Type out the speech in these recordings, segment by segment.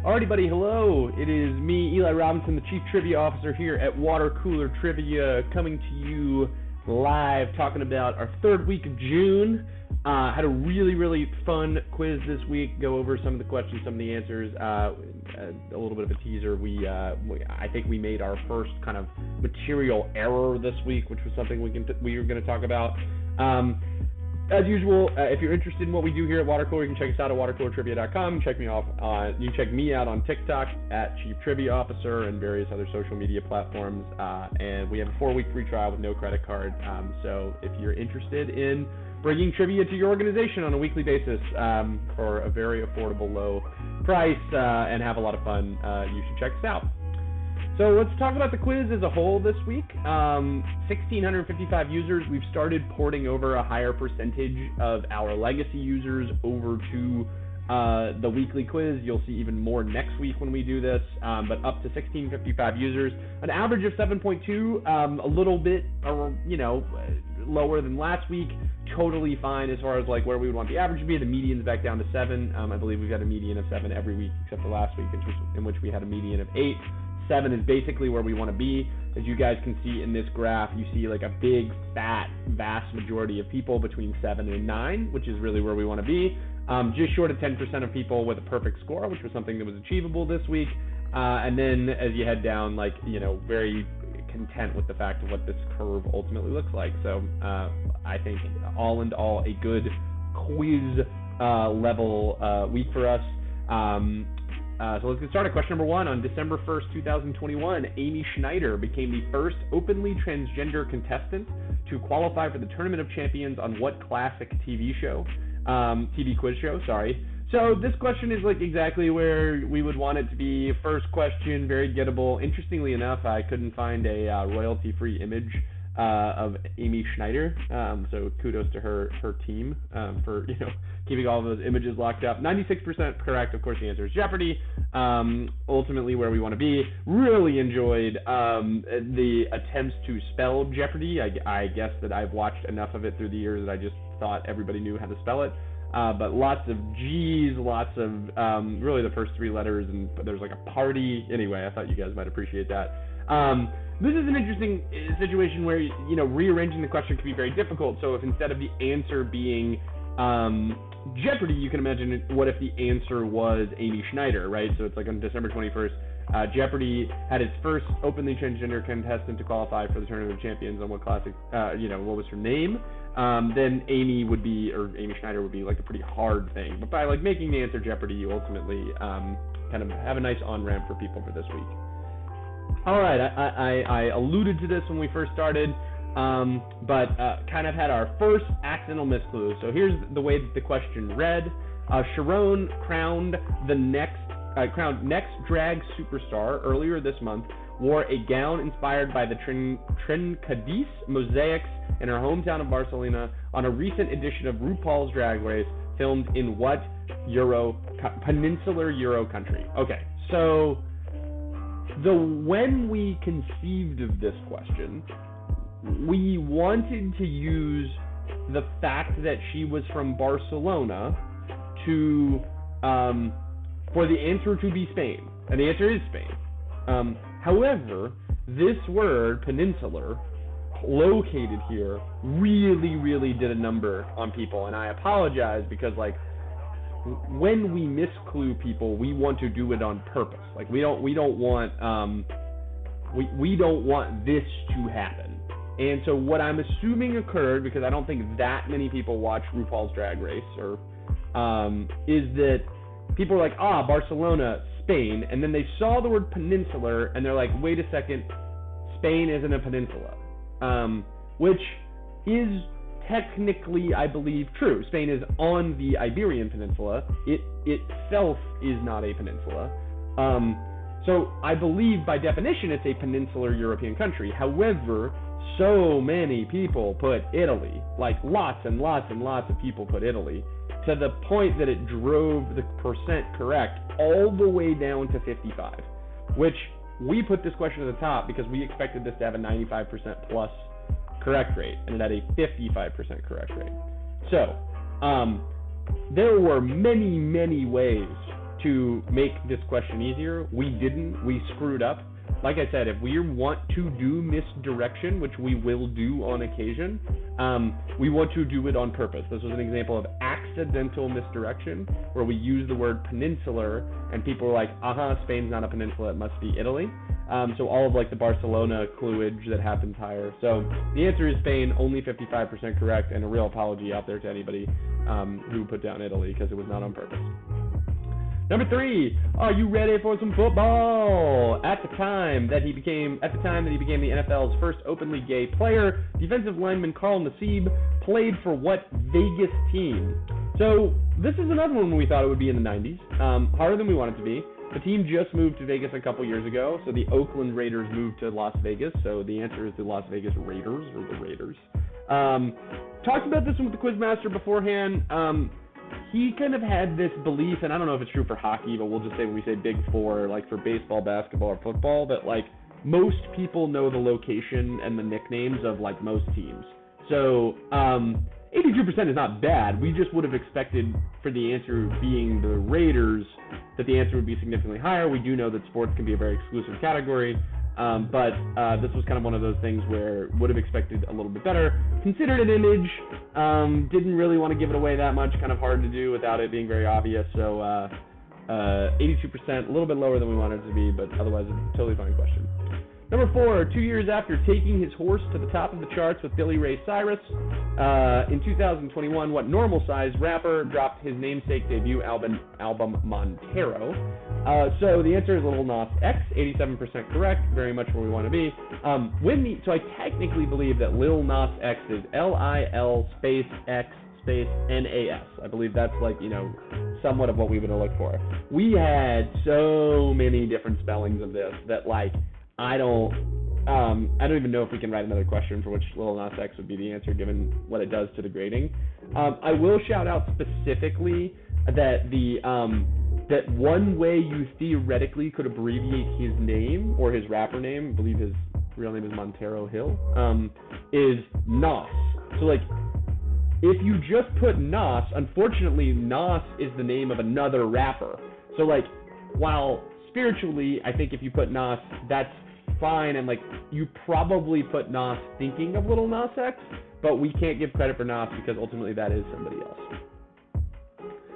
Alrighty, buddy, hello. It is me, Eli Robinson, the Chief Trivia Officer here at Water Cooler Trivia, coming to you live, talking about our third week of June. Had a really fun quiz this week. Go over some of the questions, some of the answers. A little bit of a teaser. I think we made our first kind of material error this week, which was something we were going to talk about. As usual, if you're interested in what we do here at Water Cooler, you can check us out at watercoolertrivia.com. You can check me out on TikTok at Chief Trivia Officer and various other social media platforms. And we have a 4-week free trial with no credit card. So if you're interested in bringing trivia to your organization on a weekly basis for a very affordable low price and have a lot of fun, you should check us out. So let's talk about the quiz as a whole this week. 1,655 users. We've started porting over a higher percentage of our legacy users over to the weekly quiz. You'll see even more next week when we do this, but up to 1,655 users. An average of 7.2, a little bit, lower than last week. Totally fine as far as like where we would want the average to be. The median's back down to 7. I believe we've got a median of 7 every week except for last week, in which we had a median of 8. 7 is basically where we want to be. As you guys can see in this graph, you see like a big, fat, vast majority of people between 7 and 9, which is really where we want to be. Just short of 10% of people with a perfect score, which was something that was achievable this week. And then as you head down, very content with the fact of what this curve ultimately looks like. So I think all in all, a good quiz level week for us. So let's get started. Question number 1. On December 1st, 2021, Amy Schneider became the first openly transgender contestant to qualify for the Tournament of Champions on what classic TV quiz show, sorry. So this question is like exactly where we would want it to be. First question, very gettable. Interestingly enough, I couldn't find a royalty-free image of Amy Schneider. So kudos to her team for keeping all of those images locked up. 96% correct. Of course, the answer is Jeopardy. Ultimately, where we want to be. Really enjoyed the attempts to spell Jeopardy. I guess that I've watched enough of it through the years that I just thought everybody knew how to spell it. But lots of G's, lots of really the first 3 letters, and there's like a party. Anyway, I thought you guys might appreciate that. This is an interesting situation where, rearranging the question can be very difficult. So if instead of the answer being Jeopardy, you can imagine what if the answer was Amy Schneider, right? So it's like on December 21st, Jeopardy had its first openly transgender contestant to qualify for the Tournament of Champions on what classic, what was her name? Then Amy Schneider would be like a pretty hard thing. But by like making the answer Jeopardy, you ultimately kind of have a nice on-ramp for people for this week. All right, I alluded to this when we first started, but kind of had our first accidental misclue. So here's the way that the question read. Sharon crowned next drag superstar earlier this month, wore a gown inspired by the Trencadís mosaics in her hometown of Barcelona on a recent edition of RuPaul's Drag Race, filmed in what peninsular Euro country? Okay, so when we conceived of this question, we wanted to use the fact that she was from Barcelona for the answer to be Spain, and the answer is Spain. However, this word, peninsular, located here, really did a number on people, and I apologize because when we misclue people, we want to do it on purpose. Like we don't want this to happen. And so what I'm assuming occurred, because I don't think that many people watch RuPaul's Drag Race, is that people are like, Barcelona, Spain, and then they saw the word peninsular, and they're like, wait a second, Spain isn't a peninsula, which is technically, I believe, true. Spain is on the Iberian Peninsula. It itself is not a peninsula. So I believe by definition it's a peninsular European country. However, so many people put Italy, like lots and lots of people put Italy, to the point that it drove the percent correct all the way down to 55, which we put this question at the top because we expected this to have a 95% plus correct rate, and it had a 55% correct rate. So, there were many ways to make this question easier. We didn't. We screwed up. Like I said, if we want to do misdirection, which we will do on occasion, we want to do it on purpose. This was an example of accidental misdirection, where we use the word peninsular, and people were like, Spain's not a peninsula, it must be Italy. So all of like the Barcelona cluage that happens higher. So the answer is Spain, only 55% correct, and a real apology out there to anybody who put down Italy, because it was not on purpose. Number 3, are you ready for some football? At the time that he became the NFL's first openly gay player, defensive lineman Carl Nassib played for what Vegas team? So this is another one we thought it would be in the 90s. Harder than we want it to be. The team just moved to Vegas a couple years ago, so the Oakland Raiders moved to Las Vegas, so the answer is the Las Vegas Raiders, or the Raiders. Talked about this one with the Quizmaster beforehand. He kind of had this belief, and I don't know if it's true for hockey, but we'll just say when we say Big Four, like for baseball, basketball, or football, that like most people know the location and the nicknames of like most teams. So 82% is not bad. We just would have expected for the answer being the Raiders that the answer would be significantly higher. We do know that sports can be a very exclusive category. But this was kind of one of those things where would have expected a little bit better. Considered an image, didn't really want to give it away that much, kind of hard to do without it being very obvious. So 82%, a little bit lower than we wanted it to be, but otherwise a totally fine question. Number 4, 2 years after taking his horse to the top of the charts with Billy Ray Cyrus, in 2021, what normal-sized rapper dropped his namesake debut album Montero? So the answer is Lil Nas X, 87% correct, very much where we want to be. So I technically believe that Lil Nas X is Lil space X space NAS. I believe that's like, somewhat of what we would look for. We had so many different spellings of this that like, I don't even know if we can write another question for which Lil Nas X would be the answer given what it does to the grading. I will shout out specifically that that one way you theoretically could abbreviate his name or his rapper name, I believe his real name is Montero Hill, is Nas. So like, if you just put Nas, unfortunately Nas is the name of another rapper. So like, while spiritually, I think if you put Nas, that's fine, and like you probably put Nas thinking of Lil Nas X, but we can't give credit for Nas because ultimately that is somebody else.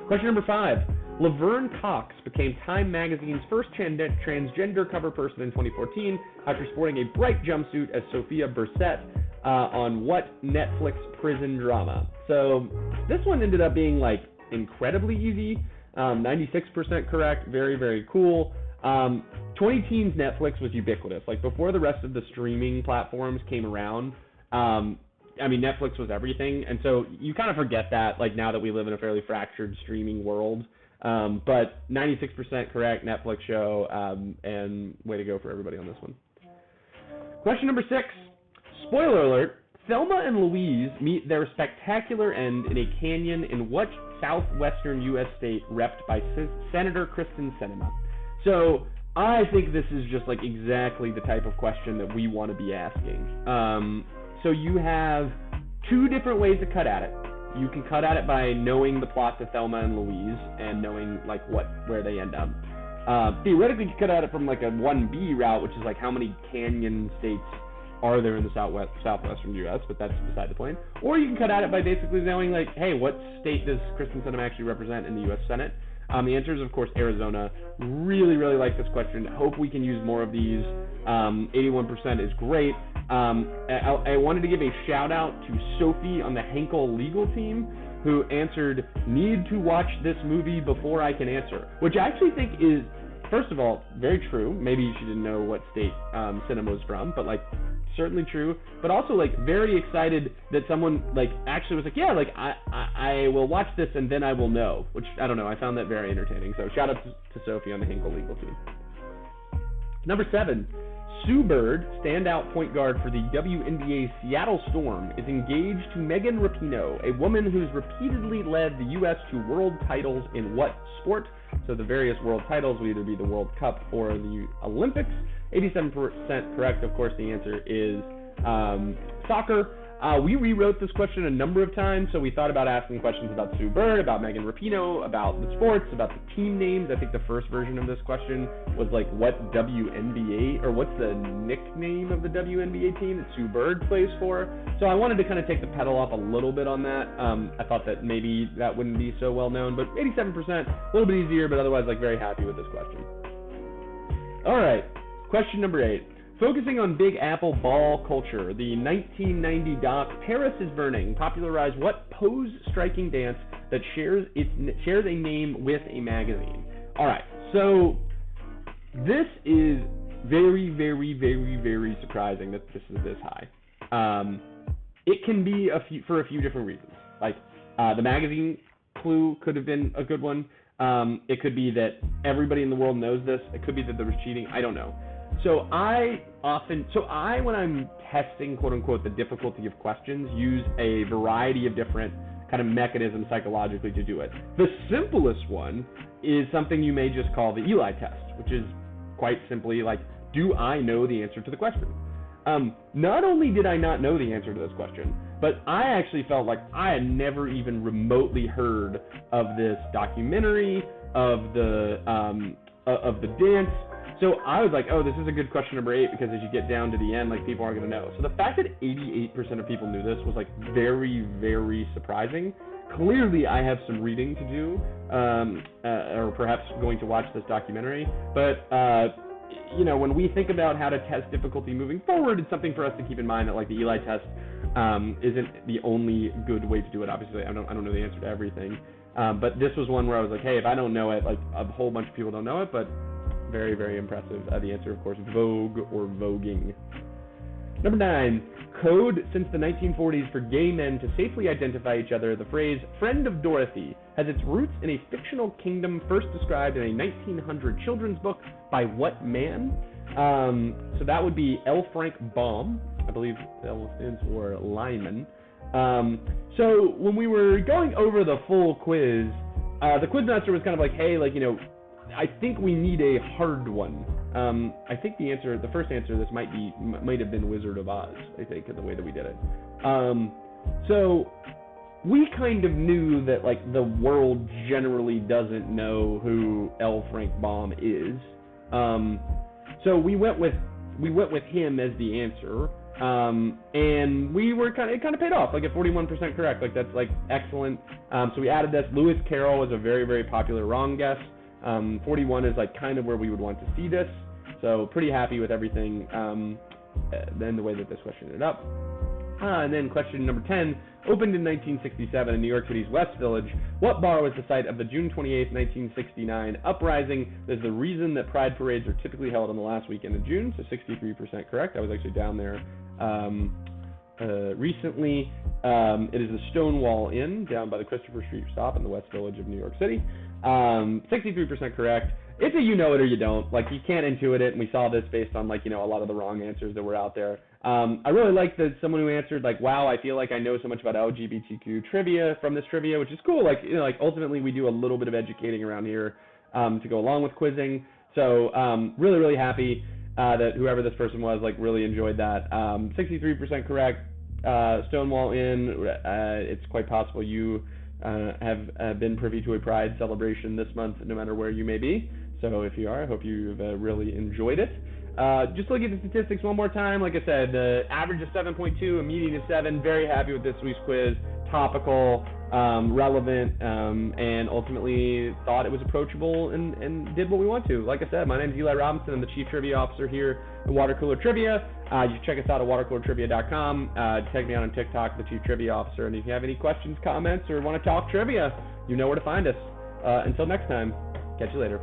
Question number 5. Laverne Cox became Time Magazine's first transgender cover person in 2014 after sporting a bright jumpsuit as Sophia Bursette on what Netflix prison drama? So this one ended up being like incredibly easy. 96% correct, very, very cool. 2010s Netflix was ubiquitous. Like before the rest of the streaming platforms came around, Netflix was everything. And so you kind of forget that, like now that we live in a fairly fractured streaming world. But 96% correct, Netflix show, and way to go for everybody on this one. Question number 6. Spoiler alert, Thelma and Louise meet their spectacular end in a canyon in what southwestern U.S. state repped by Senator Kristen Sinema? So I think this is just like exactly the type of question that we want to be asking. So you have 2 different ways to cut at it. You can cut at it by knowing the plot to Thelma and Louise and knowing like where they end up. Theoretically, you could cut at it from like a 1B route, which is like how many canyon states are there in the southwestern U.S., but that's beside the point. Or you can cut at it by basically knowing like, hey, what state does Kristen Sinema actually represent in the U.S. Senate? The answer is, of course, Arizona. Really, really like this question. Hope we can use more of these. 81% is great. I wanted to give a shout out to Sophie on the Henkel legal team, who answered, need to watch this movie before I can answer, which I actually think is, first of all, very true. Maybe she didn't know what state Sinema was from, but like, certainly true, but also like very excited that someone like actually was like, yeah, like I will watch this and then I will know, which I don't know, I found that very entertaining. So shout out to Sophie on the Hinkle legal team. Number 7, Sue Bird, standout point guard for the WNBA Seattle Storm, is engaged to Megan Rapinoe, a woman who's repeatedly led the U.S. to world titles in what sport? So the various world titles will either be the World Cup or the Olympics. 87% correct. Of course, the answer is soccer. We rewrote this question a number of times, so we thought about asking questions about Sue Bird, about Megan Rapinoe, about the sports, about the team names. I think the first version of this question was like, what WNBA, or what's the nickname of the WNBA team that Sue Bird plays for? So I wanted to kind of take the pedal off a little bit on that. I thought that maybe that wouldn't be so well known, but 87%, a little bit easier, but otherwise like very happy with this question. All right, question number 8. Focusing on Big Apple ball culture, the 1990 doc Paris is Burning popularized what pose-striking dance that shares a name with a magazine? All right, so this is very, very, very, very surprising that this is this high. It can be for a few different reasons. Like the magazine clue could have been a good one. It could be that everybody in the world knows this. It could be that there was cheating. I don't know. So when I'm testing, quote unquote, the difficulty of questions, use a variety of different kind of mechanisms psychologically to do it. The simplest one is something you may just call the Eli test, which is quite simply like, do I know the answer to the question? Not only did I not know the answer to this question, but I actually felt like I had never even remotely heard of this documentary, of the dance. So I was like, oh, this is a good question number 8, because as you get down to the end, like, people aren't going to know. So the fact that 88% of people knew this was like very, very surprising. Clearly, I have some reading to do, or perhaps going to watch this documentary. But when we think about how to test difficulty moving forward, it's something for us to keep in mind that like the Eli test isn't the only good way to do it. Obviously, I don't know the answer to everything, but this was one where I was like, hey, if I don't know it, like a whole bunch of people don't know it, but very, very impressive. The answer, of course, Vogue or voguing. Number 9, code since the 1940s for gay men to safely identify each other. The phrase "friend of Dorothy" has its roots in a fictional kingdom first described in a 1900 children's book by what man? So that would be L. Frank Baum. I believe L stands for Lyman. So when we were going over the full quiz, the quizmaster was kind of like, hey, like, I think we need a hard one. I think the first answer to this might have been Wizard of Oz, I think, in the way that we did it. So we kind of knew that like the world generally doesn't know who L. Frank Baum is. So we went with him as the answer. And we were it kind of paid off, like at 41% correct. Like that's like excellent. So we added this. Lewis Carroll was a very, very popular wrong guess. 41 is like kind of where we would want to see this. So pretty happy with everything, then the way that this question ended up. And then question number 10, opened in 1967 in New York City's West Village. What bar was the site of the June 28, 1969 uprising? There's the reason that pride parades are typically held on the last weekend of June, so 63% correct. I was actually down there recently. It is the Stonewall Inn down by the Christopher Street stop in the West Village of New York City. 63% correct. It's a you know it or you don't. Like, you can't intuit it, and we saw this based on, like, a lot of the wrong answers that were out there. I really like that someone who answered, like, wow, I feel like I know so much about LGBTQ trivia from this trivia, which is cool. Like, ultimately we do a little bit of educating around here to go along with quizzing. So really, really happy that whoever this person was, like, really enjoyed that. 63% correct. Stonewall Inn, it's quite possible you have been privy to a Pride celebration this month, no matter where you may be. So if you are, I hope you've really enjoyed it. Just looking at the statistics one more time, like I said, the average is 7.2, a median is 7. Very happy with this week's quiz. Topical, relevant, and ultimately thought it was approachable and did what we want to. Like I said, my name is Eli Robinson. I'm the Chief Trivia Officer here at Water Cooler Trivia. You can check us out at watercoolertrivia.com. Check me out on TikTok, the Chief Trivia Officer. And if you have any questions, comments, or want to talk trivia, you know where to find us. Until next time, catch you later.